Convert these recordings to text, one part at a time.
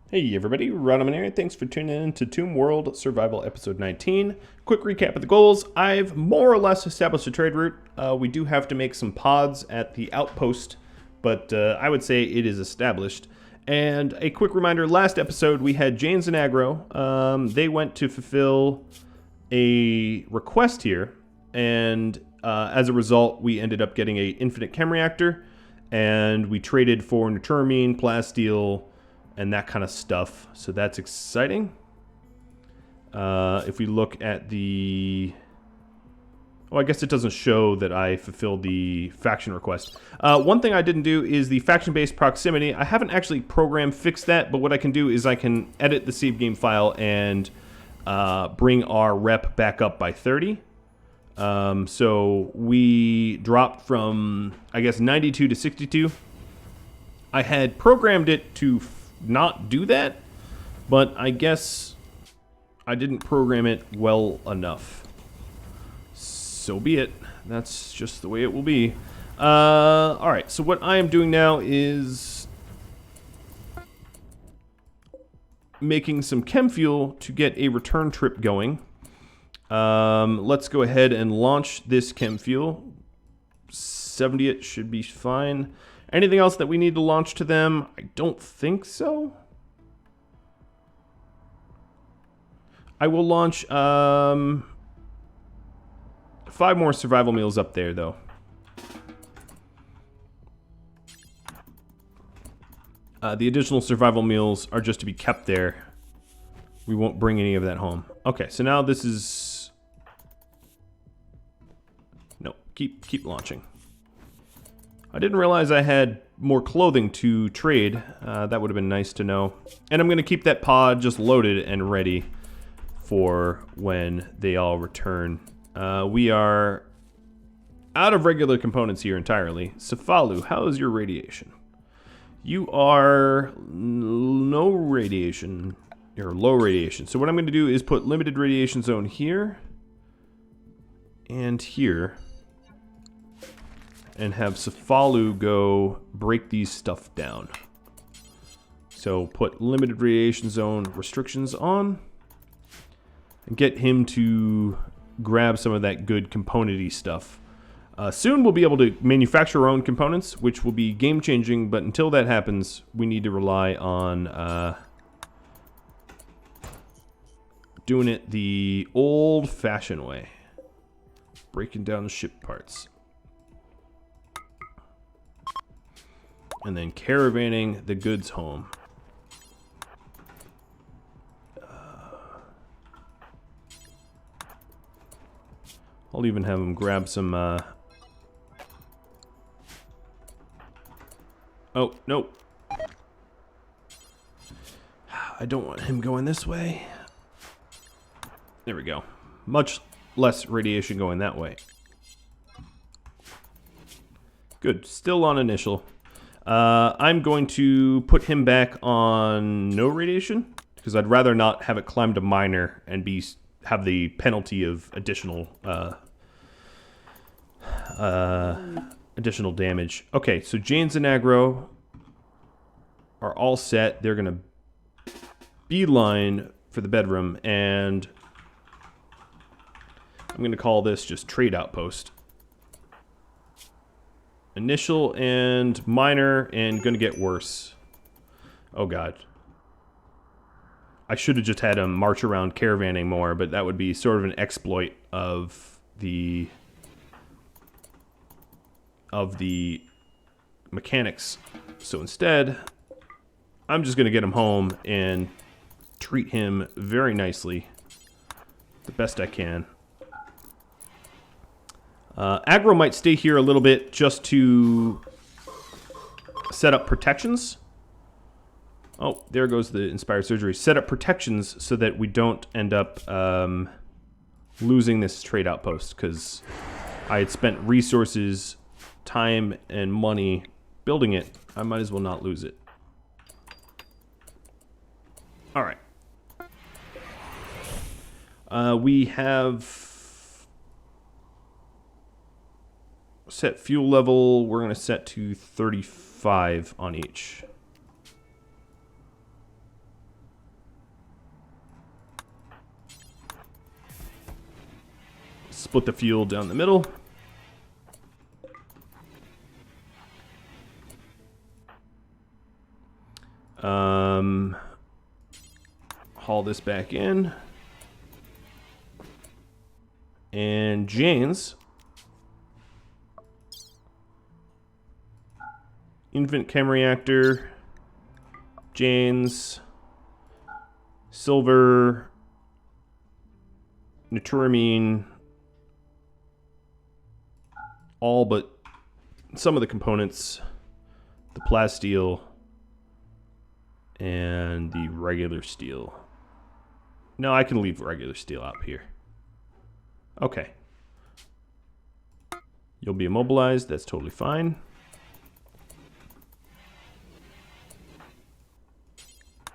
Hey everybody, Rhadamant here. Thanks for tuning in to RimWorld Survival Episode 19. Quick recap of the goals. I've more or less established a trade route. We do have to make some pods at the Outpost, but I would say it is established. And a quick reminder, last episode we had Janes and Aggro. They went to fulfill a request here, and as a result we ended up getting a infinite chem reactor, and we traded for Neutroamine, plasteel, and that kind of stuff. So that's exciting. If we look at the... Oh, I guess it doesn't show that I fulfilled the faction request. One thing I didn't do is the faction-based proximity. I haven't actually program fixed that, but what I can do is I can edit the save game file and bring our rep back up by 30. So we dropped from, I guess, 92 to 62. I had programmed it to not do that, but I guess I didn't program it well enough. So be it. That's just the way it will be. Alright, so what I am doing now is making some chem fuel to get a return trip going. Let's go ahead and launch this chem fuel. 70 it should be fine. Anything else that we need to launch to them? I don't think so. I will launch 5 more survival meals up there, though. The additional survival meals are just to be kept there. We won't bring any of that home. Okay, so now this is... No, keep launching. I didn't realize I had more clothing to trade. That would have been nice to know. And I'm going to keep that pod just loaded and ready for when they all return. We are out of regular components here entirely. Cefalu, how is your radiation? You are no radiation. You're low radiation. So what I'm going to do is put limited radiation zone here and here, and have Cefalu go break these stuff down. So put limited radiation zone restrictions on, and get him to grab some of that good component-y stuff. Soon we'll be able to manufacture our own components, which will be game-changing, but until that happens, we need to rely on doing it the old-fashioned way. Breaking down the ship parts. And then caravanning the goods home. I'll even have him grab some... Oh, no. I don't want him going this way. There we go. Much less radiation going that way. Good. Still on initial. I'm going to put him back on no radiation, because I'd rather not have it climb to minor and have the penalty of additional additional damage. Okay, so Janes and Aggro are all set. They're going to beeline for the bedroom, and I'm going to call this just Trade Outpost. Initial and minor, and gonna get worse. Oh god. I should have just had him march around caravanning more, but that would be sort of an exploit of the mechanics. So instead, I'm just gonna get him home and treat him very nicely, the best I can. Aggro might stay here a little bit just to set up protections. Oh, there goes the Inspired Surgery. Set up protections so that we don't end up losing this trade outpost, because I had spent resources, time, and money building it. I might as well not lose it. Alright. We have... set fuel level, we're going to set to 35 on each. split the fuel down the middle. Haul this back in. And Jane's infant chem reactor, Jane's silver, naturamine, all but some of the components, the plasteel, and the regular steel. No, I can leave regular steel out here. Okay. You'll be immobilized, that's totally fine.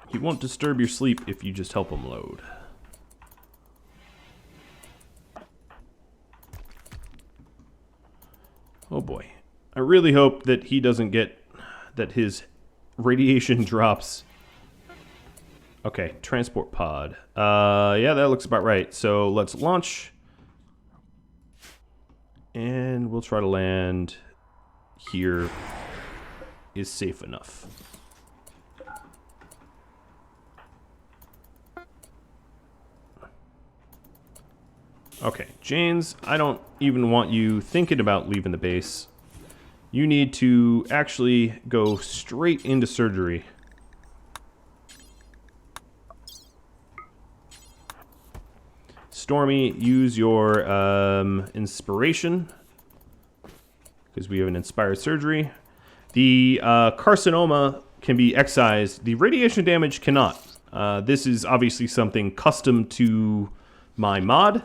He won't disturb your sleep if you just help him load. Oh boy. I really hope that he doesn't get, that his radiation drops. Okay, transport pod. Yeah, that looks about right. So let's launch. And we'll try to land here is safe enough. Okay, Janes, I don't even want you thinking about leaving the base. You need to actually go straight into surgery. Stormy, use your inspiration, because we have an inspired surgery. The carcinoma can be excised. The radiation damage cannot. This is obviously something custom to my mod.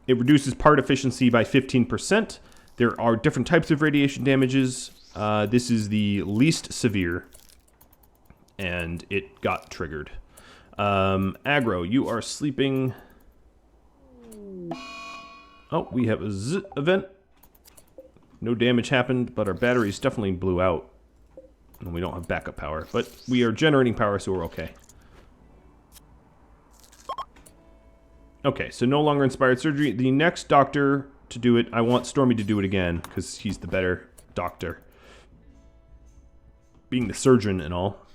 It reduces part efficiency by 15%. There are different types of radiation damages. This is the least severe, and it got triggered. Aggro, you are sleeping. Oh, we have a Z event. No damage happened, but our batteries definitely blew out. And we don't have backup power, but we are generating power, so we're okay. Okay, so no longer inspired surgery. The next doctor to do it, I want Stormy to do it again, because he's the better doctor. Being the surgeon and all.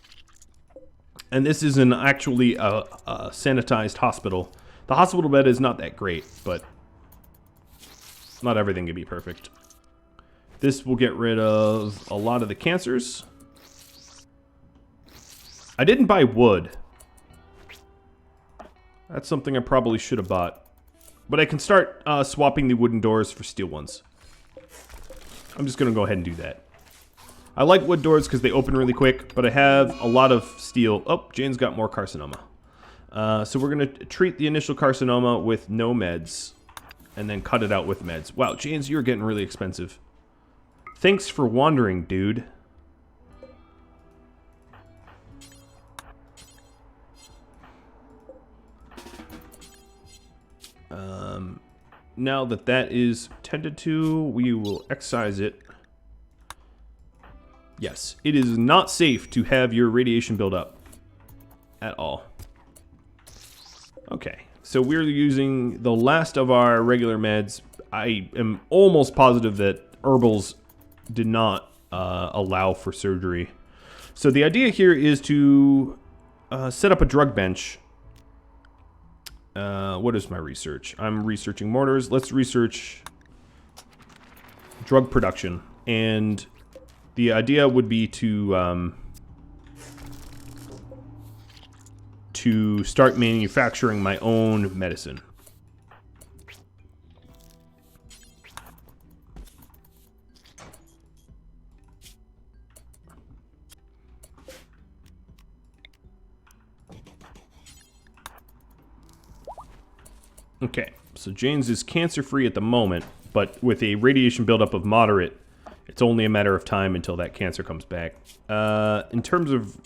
And this is actually a sanitized hospital. The hospital bed is not that great, but not everything can be perfect. This will get rid of a lot of the cancers. I didn't buy wood. That's something I probably should have bought. But I can start swapping the wooden doors for steel ones. I'm just going to go ahead and do that. I like wood doors because they open really quick, but I have a lot of steel. Oh, Jane's got more carcinoma. So we're going to treat the initial carcinoma with no meds, and then cut it out with meds. Wow, James, you're getting really expensive. Thanks for wandering, dude. Now that that is tended to, we will excise it. Yes, it is not safe to have your radiation build up at all. Okay, so we're using the last of our regular meds. I am almost positive that herbals did not allow for surgery. So the idea here is to set up a drug bench. What is my research? I'm researching mortars. Let's research drug production. And the idea would be to start manufacturing my own medicine. Okay, so Jane's is cancer-free at the moment, but with a radiation buildup of moderate, it's only a matter of time until that cancer comes back. In terms of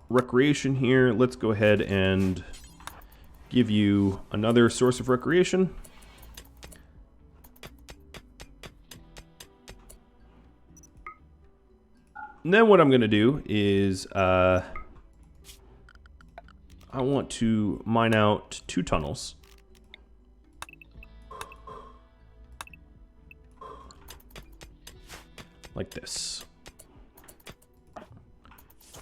recreation here, let's go ahead and give you another source of recreation. And then what I'm going to do is I want to mine out 2 tunnels. like this.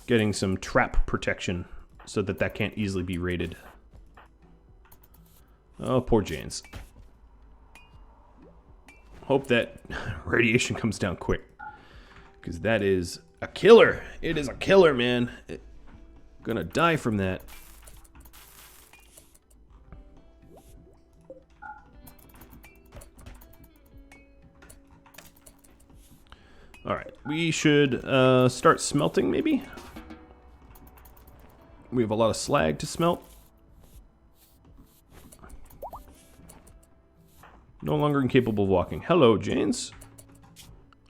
Getting some trap protection so that that can't easily be raided. Oh, poor Janes. Hope that radiation comes down quick, because that is a killer. It is a killer, man. Gonna die from that. Alright, we should start smelting, maybe? We have a lot of slag to smelt. No longer incapable of walking. Hello, Janes.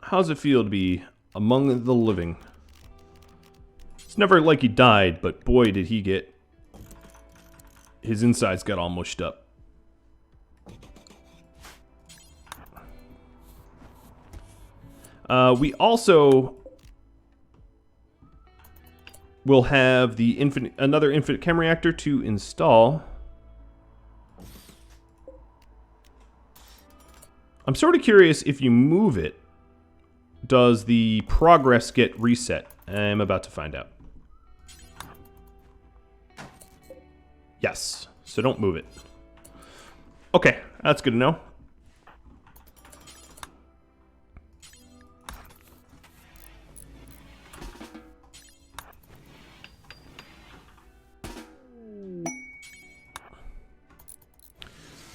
How's it feel to be among the living? It's never like he died, but boy did he get... His insides got all mushed up. We also will have the another infinite chem reactor to install. I'm sort of curious, if you move it, does the progress get reset? I'm about to find out. Yes, so don't move it. Okay, that's good to know.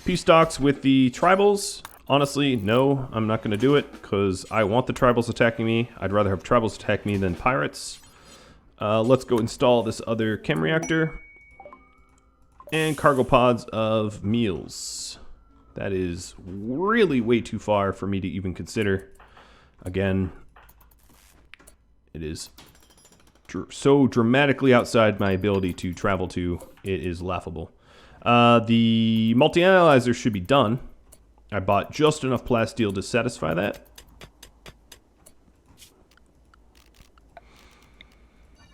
Peace talks with the tribals. Honestly, no, I'm not going to do it, because I want the tribals attacking me. I'd rather have tribals attack me than pirates. Let's go install this other chem reactor. And cargo pods of meals. That is really way too far for me to even consider. Again, it is so dramatically outside my ability to travel to, it is laughable. The multi-analyzer should be done. I bought just enough plasteel to satisfy that.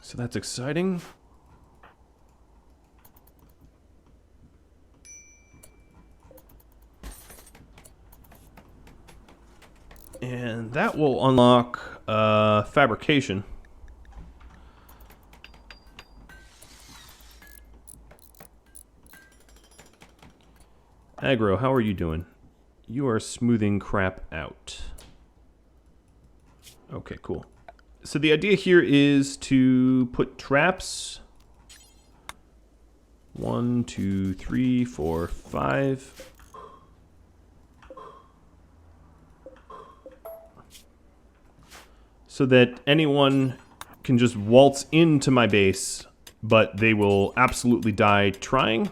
So that's exciting. And that will unlock fabrication. Aggro, how are you doing? You are smoothing crap out. Okay, cool. So the idea here is to put traps. 1, 2, 3, 4, 5. So that anyone can just waltz into my base, but they will absolutely die trying.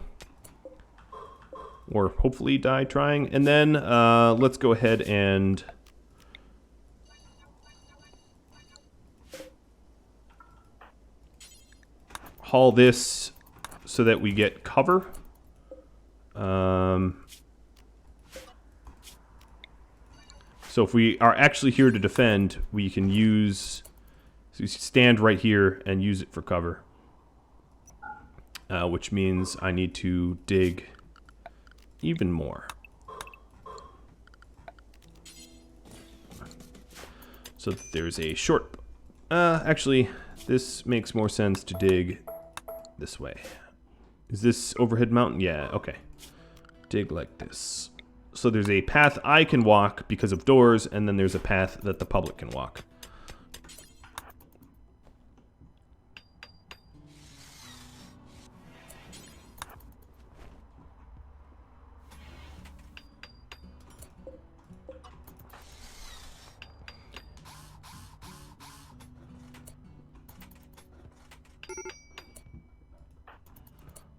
Or hopefully die trying. And then let's go ahead and haul this so that we get cover. So if we are actually here to defend, we can use... So you stand right here and use it for cover. Which means I need to dig even more. So that there's a short... actually, this makes more sense to dig this way. Is this overhead mountain? Yeah, okay. Dig like this. So there's a path I can walk because of doors, and then there's a path that the public can walk.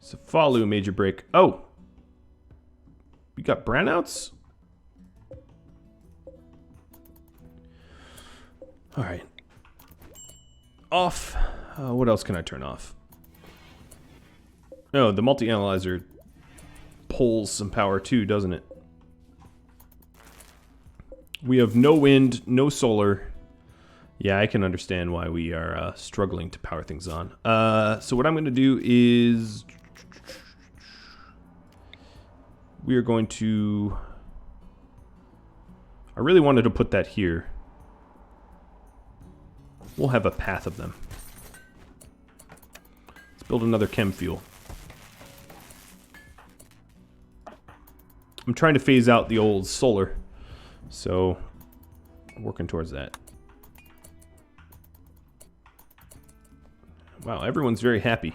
So follow major break. Oh! We got brownouts? Alright. Off. What else can I turn off? Oh, the multi-analyzer pulls some power too, doesn't it? We have no wind, no solar. Yeah, I can understand why we are struggling to power things on. So what I'm going to do is... We are going to... I really wanted to put that here. We'll have a path of them. Let's build another chem fuel. I'm trying to phase out the old solar, so working towards that. Wow, everyone's very happy.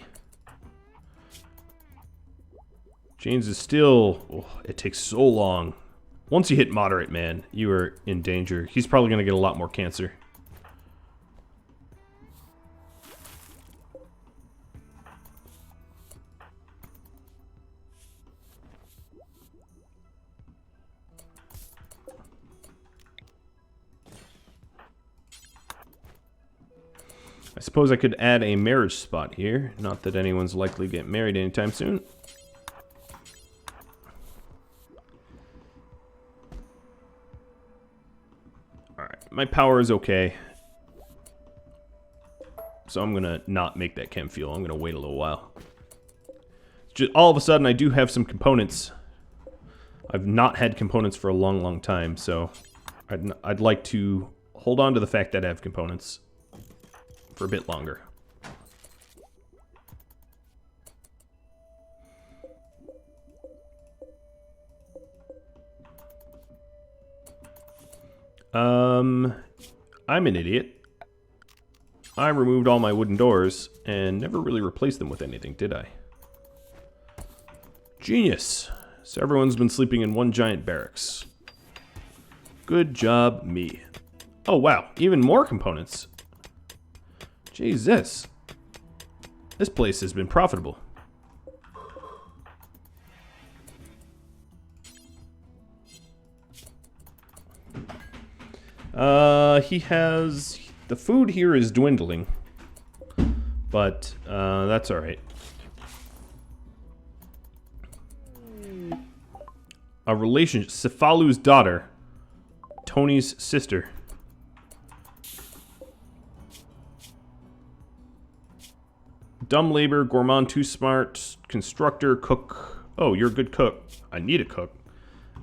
James is still... Oh, it takes so long. Once you hit moderate, man, you are in danger. He's probably going to get a lot more cancer. I suppose I could add a marriage spot here. Not that anyone's likely to get married anytime soon. Alright, my power is okay. So I'm going to not make that chem fuel. I'm going to wait a little while. Just, all of a sudden, I do have some components. I've not had components for a long, long time, so I'd like to hold on to the fact that I have components for a bit longer. I'm an idiot. I removed all my wooden doors and never really replaced them with anything, did I? Genius. So everyone's been sleeping in one giant barracks. Good job, me. Oh, wow. Even more components. Jesus. This place has been profitable. He has... The food here is dwindling. But, that's alright. A relationship. Cefalu's daughter. Tony's sister. Dumb labor, gourmand, too smart, constructor, cook. Oh, you're a good cook. I need a cook.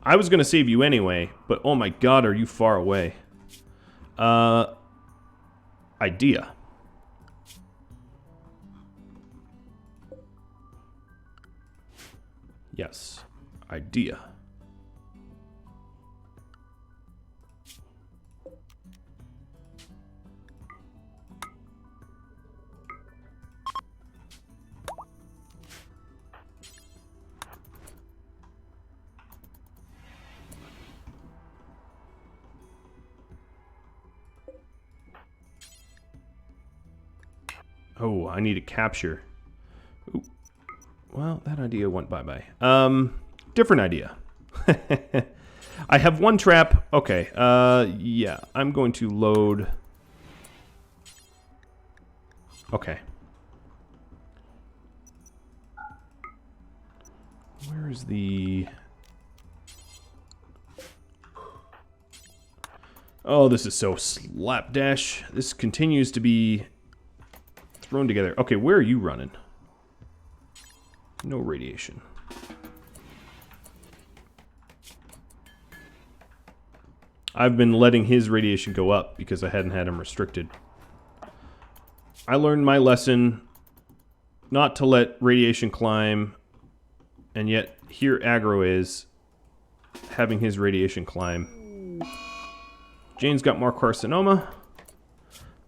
I was going to save you anyway, but oh my god, are you far away. Idea. Yes. Idea. Oh, I need to capture. Ooh. Well, that idea went bye-bye. Different idea. I have one trap. Okay, yeah. I'm going to load... Okay. Where is the... Oh, this is so slapdash. This continues to be... thrown together. Okay, where are you running? No radiation. I've been letting his radiation go up because I hadn't had him restricted. I learned my lesson not to let radiation climb, and yet here aggro is having his radiation climb. Jane's got more carcinoma.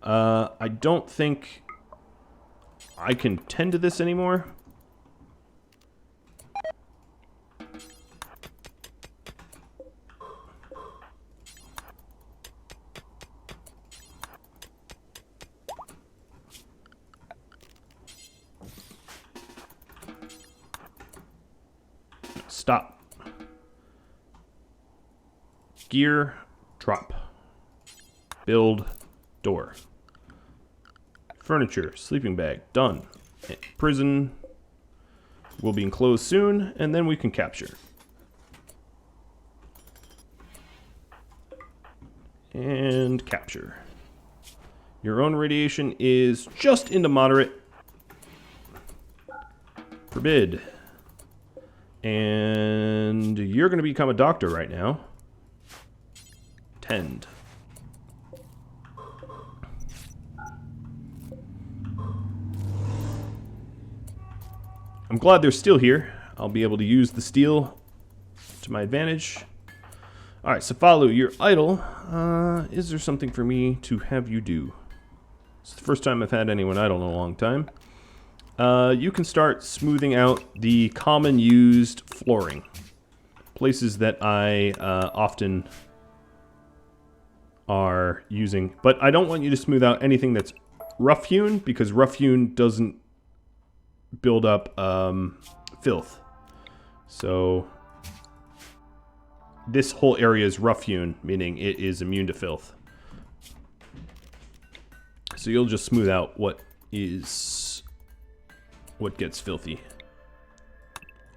I don't think I can tend to this anymore. Stop. Gear, drop. Build, door. Furniture, sleeping bag, done. Prison will be enclosed soon, and then we can capture. And capture. Your own radiation is just into moderate. Forbid. And you're going to become a doctor right now. Tend. I'm glad they're still here. I'll be able to use the steel to my advantage. Alright, Safalu, you're idle. Is there something for me to have you do? It's the first time I've had anyone idle in a long time. You can start smoothing out the common used flooring. Places that I often are using. But I don't want you to smooth out anything that's rough-hewn, because rough-hewn doesn't build up filth. So this whole area is rough-hewn, meaning it is immune to filth. So you'll just smooth out what gets filthy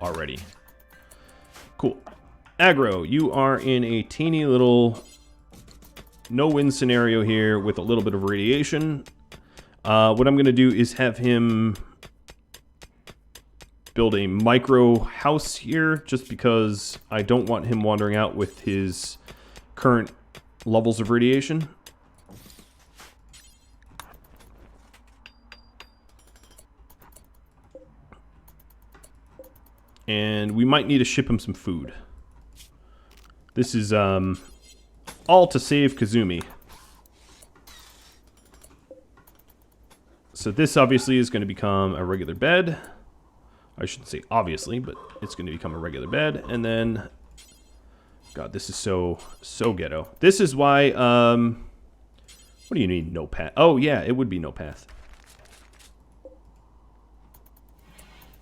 already. Cool. Aggro, you are in a teeny little no-win scenario here with a little bit of radiation. What I'm going to do is have him build a micro house here, just because I don't want him wandering out with his current levels of radiation. And we might need to ship him some food. This is all to save Kazumi. So this obviously is going to become a regular bed. I shouldn't say obviously, but it's going to become a regular bed. And then, God, this is so ghetto. This is why, what do you need? No path. Oh yeah, it would be no path.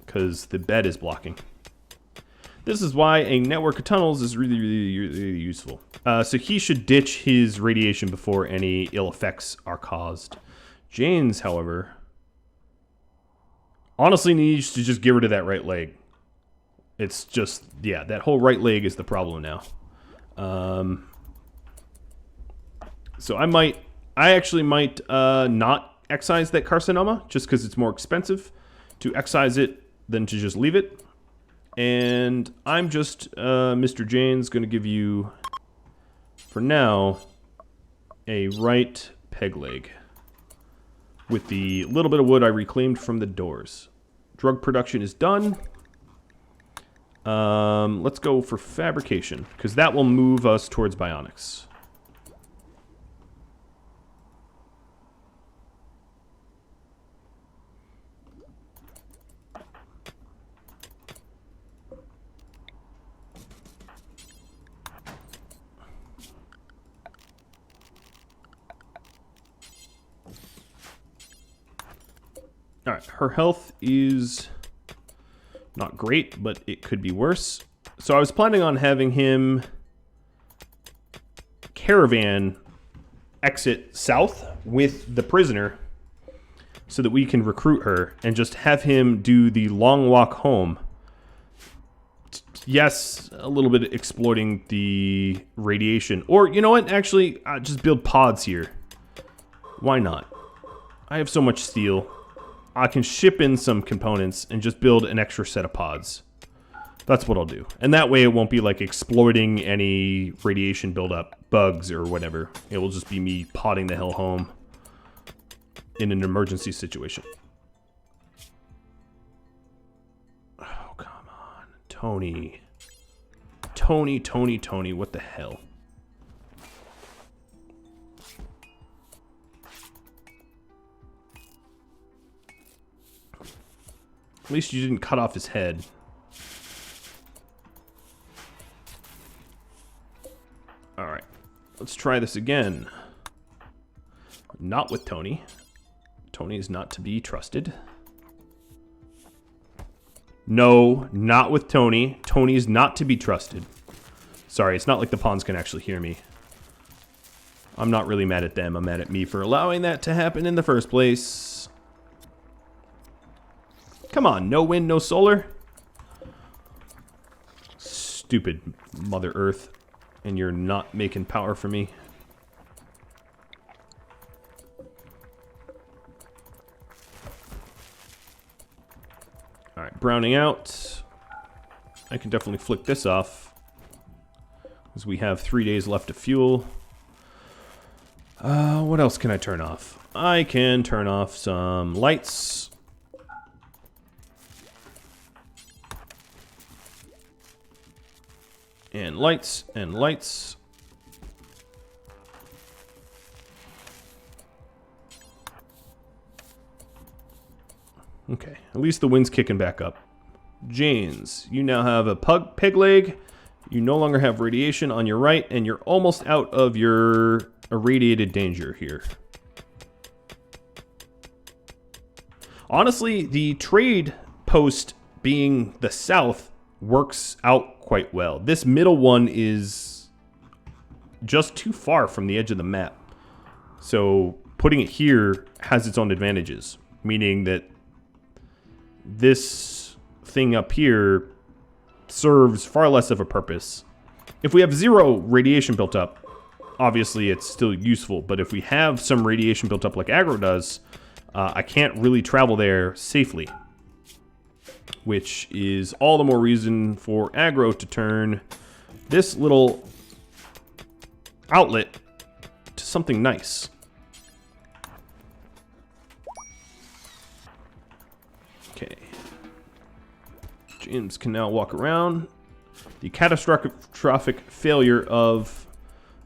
Because the bed is blocking. This is why a network of tunnels is really useful. So he should ditch his radiation before any ill effects are caused. Jane's, however, honestly needs to just get rid of that right leg. It's just, yeah, that whole right leg is the problem now. So I actually might not excise that carcinoma, just because it's more expensive to excise it than to just leave it. And I'm just, Mr. Jane's going to give you, for now, a right peg leg with the little bit of wood I reclaimed from the doors. Drug production is done. Let's go for fabrication, because that will move us towards bionics. Alright, her health is not great, but it could be worse. So I was planning on having him Caravan exit south with the prisoner so that we can recruit her and just have him do the long walk home. Yes, a little bit exploiting the radiation. Or, you know what, actually, just build pods here. Why not? I have so much steel. I can ship in some components and just build an extra set of pods. That's what I'll do. And that way it won't be like exploiting any radiation buildup, bugs or whatever. It will just be me podding the hell home in an emergency situation. Oh, come on. Tony. Tony, what the hell? At least you didn't cut off his head. Alright. Let's try this again. Not with Tony. Tony is not to be trusted. No, not with Tony. Tony is not to be trusted. Sorry, it's not like the pawns can actually hear me. I'm not really mad at them. I'm mad at me for allowing that to happen in the first place. Come on, no wind, no solar. Stupid Mother Earth. And you're not making power for me. Alright, browning out. I can definitely flick this off, because we have 3 days left of fuel. What else can I turn off? I can turn off some lights. And lights, and lights. Okay, at least the wind's kicking back up. Janes, you now have a peg leg. You no longer have radiation on your right, and you're almost out of your irradiated danger here. Honestly, the trade post being the south works out quite well. This middle one is just too far from the edge of the map. So putting it here has its own advantages, meaning that this thing up here serves far less of a purpose. If we have 0 radiation built up, obviously it's still useful, but if we have some radiation built up like aggro does, I can't really travel there safely, which is all the more reason for aggro to turn this little outlet to something nice. Okay. James can now walk around. The catastrophic failure of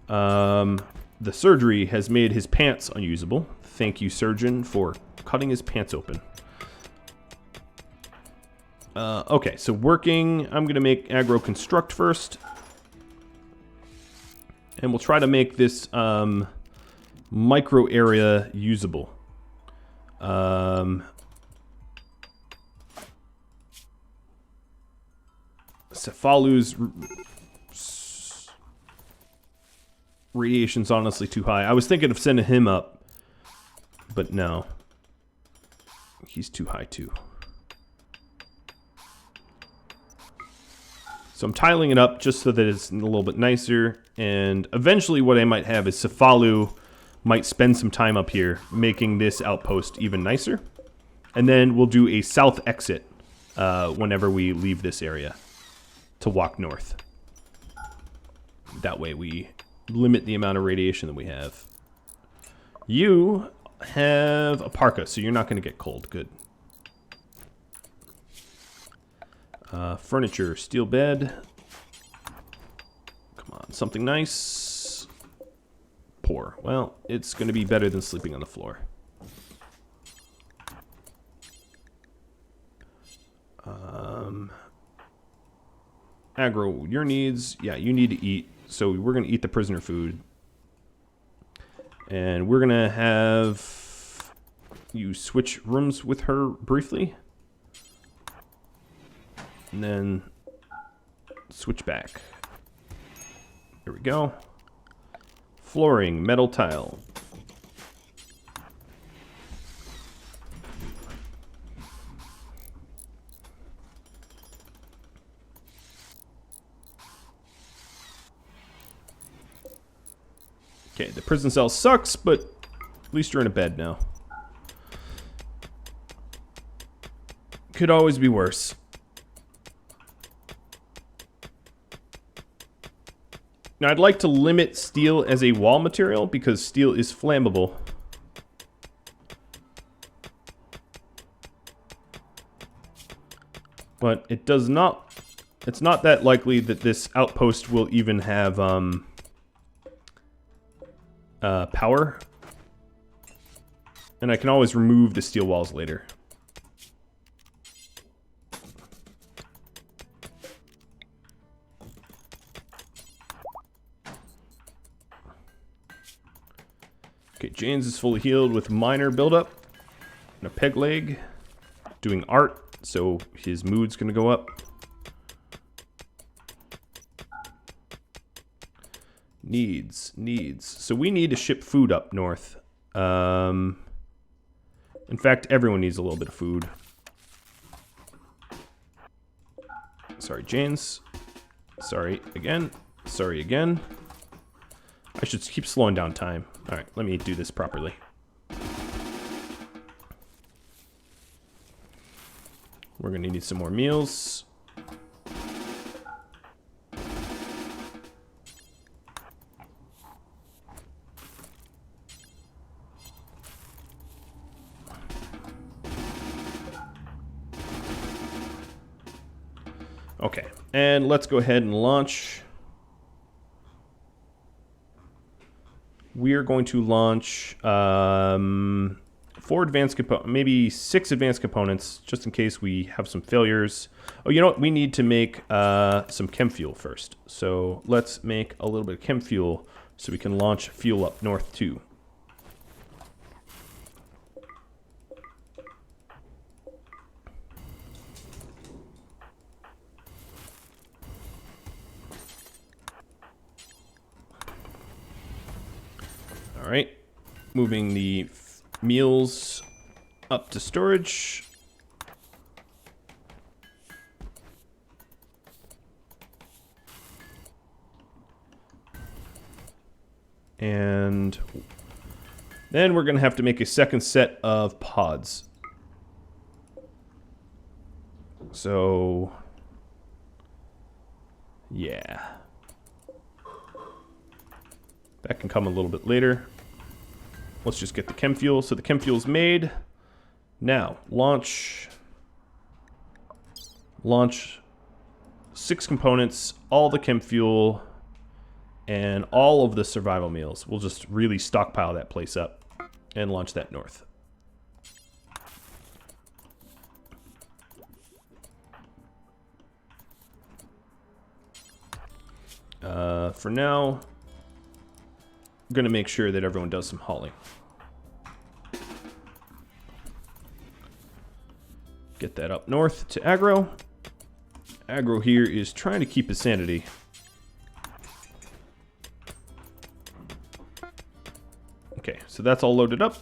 the surgery has made his pants unusable. Thank you, surgeon, for cutting his pants open. Okay, so working, I'm going to make aggro construct first. And we'll try to make this micro area usable. Cefalu's radiation's honestly too high. I was thinking of sending him up. But no, he's too high too. So I'm tiling it up just so that it's a little bit nicer. And eventually what I might have is Cefalu might spend some time up here making this outpost even nicer. And then we'll do a south exit whenever we leave this area to walk north. That way we limit the amount of radiation that we have. You have a parka, so you're not going to get cold. Good. Furniture, steel bed. Come on, something nice. Poor. Well, it's going to be better than sleeping on the floor. Aggro, your needs. Yeah, you need to eat. So we're going to eat the prisoner food. And we're going to have you switch rooms with her briefly. And then switch back. There we go. Flooring, metal tile. Okay, the prison cell sucks, but at least you're in a bed now. Could always be worse. Now, I'd like to limit steel as a wall material because steel is flammable. But it does not... It's not that likely that this outpost will even have power. And I can always remove the steel walls later. Okay, James is fully healed with minor buildup and a peg leg. Doing art, so his mood's gonna go up. Needs. So we need to ship food up north. In fact, everyone needs a little bit of food. Sorry, James. Sorry again. Sorry again. I should keep slowing down time. Alright, let me do this properly. We're gonna need some more meals. Okay, and let's go ahead and launch we are going to launch 4 advanced components, maybe 6 advanced components, just in case we have some failures. Oh, you know what? We need to make some chem fuel first. So let's make a little bit of chem fuel so we can launch fuel up north too. All right, moving the meals up to storage. And then we're going to have to make a second set of pods. So, yeah. That can come a little bit later. Let's just get the chem fuel. So the chem fuel's made. Now, launch 6 components, all the chem fuel, and all of the survival meals. We'll just really stockpile that place up and launch that north. For now, I'm going to make sure that everyone does some hauling. Get that up north to aggro. Aggro here is trying to keep his sanity. Okay, so that's all loaded up.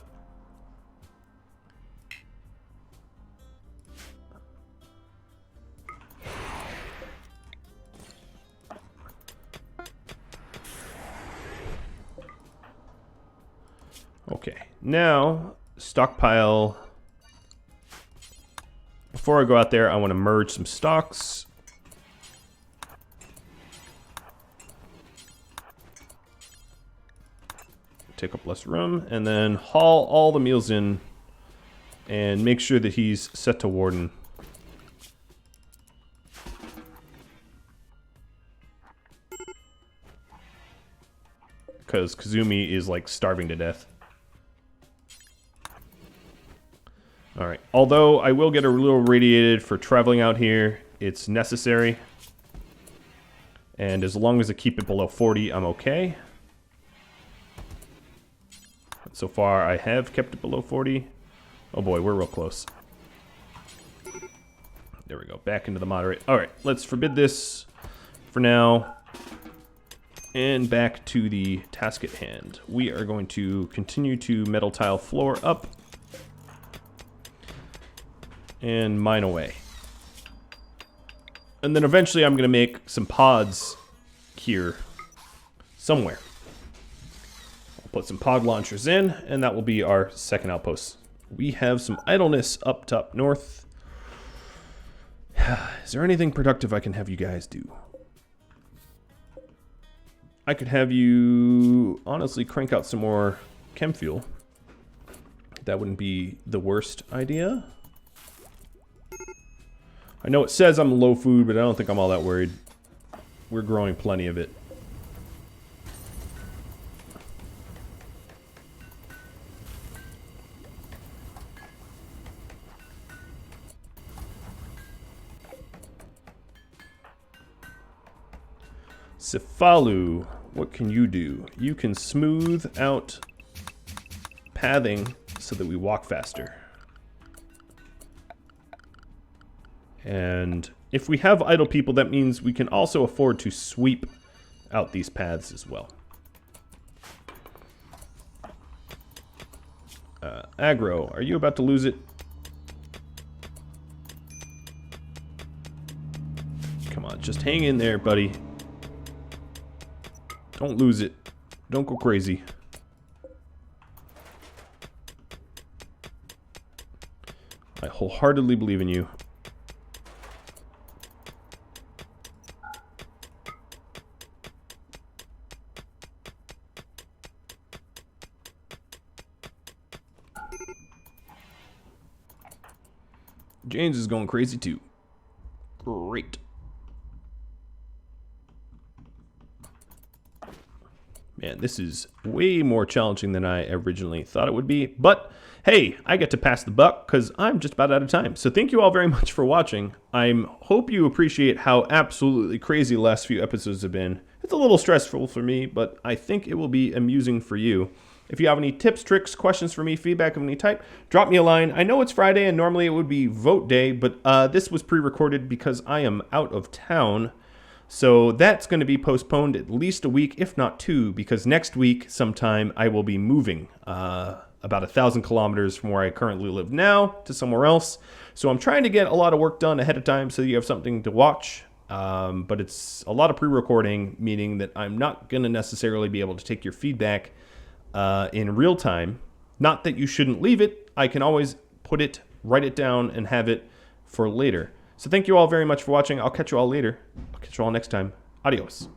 Okay, now stockpile. Before I go out there, I want to merge some stocks. Take up less room, and then haul all the meals in and make sure that he's set to warden. Because Kazumi is like starving to death. Alright, although I will get a little radiated for traveling out here, it's necessary. And as long as I keep it below 40, I'm okay. So far, I have kept it below 40. Oh boy, we're real close. There we go, back into the moderate. Alright, let's forbid this for now. And back to the task at hand. We are going to continue to metal tile floor up. And mine away. And then eventually I'm going to make some pods here somewhere. I'll put some pod launchers in, and that will be our second outpost. We have some idleness up top north. Is there anything productive I can have you guys do? I could have you honestly crank out some more chem fuel. That wouldn't be the worst idea. I know it says I'm low food, but I don't think I'm all that worried. We're growing plenty of it. Cefalu, what can you do? You can smooth out pathing so that we walk faster. And if we have idle people, that means we can also afford to sweep out these paths as well. Aggro, are you about to lose it? Come on, just hang in there, buddy. Don't lose it. Don't go crazy. I wholeheartedly believe in you. James is going crazy too. Great. Man, this is way more challenging than I originally thought it would be. But hey, I get to pass the buck because I'm just about out of time. So thank you all very much for watching. I hope you appreciate how absolutely crazy the last few episodes have been. It's a little stressful for me, but I think it will be amusing for you. If you have any tips, tricks, questions for me, feedback of any type, drop me a line. I know it's Friday and normally it would be vote day, but this was pre-recorded because I am out of town. So that's going to be postponed at least a week, if not 2, because next week sometime I will be moving about 1,000 kilometers from where I currently live now to somewhere else. So I'm trying to get a lot of work done ahead of time so you have something to watch. But it's a lot of pre-recording, meaning that I'm not going to necessarily be able to take your feedback in real time. Not that you shouldn't leave it. I can always put it, write it down, and have it for later. So thank you all very much for watching. I'll catch you all later. I'll catch you all next time. Adios.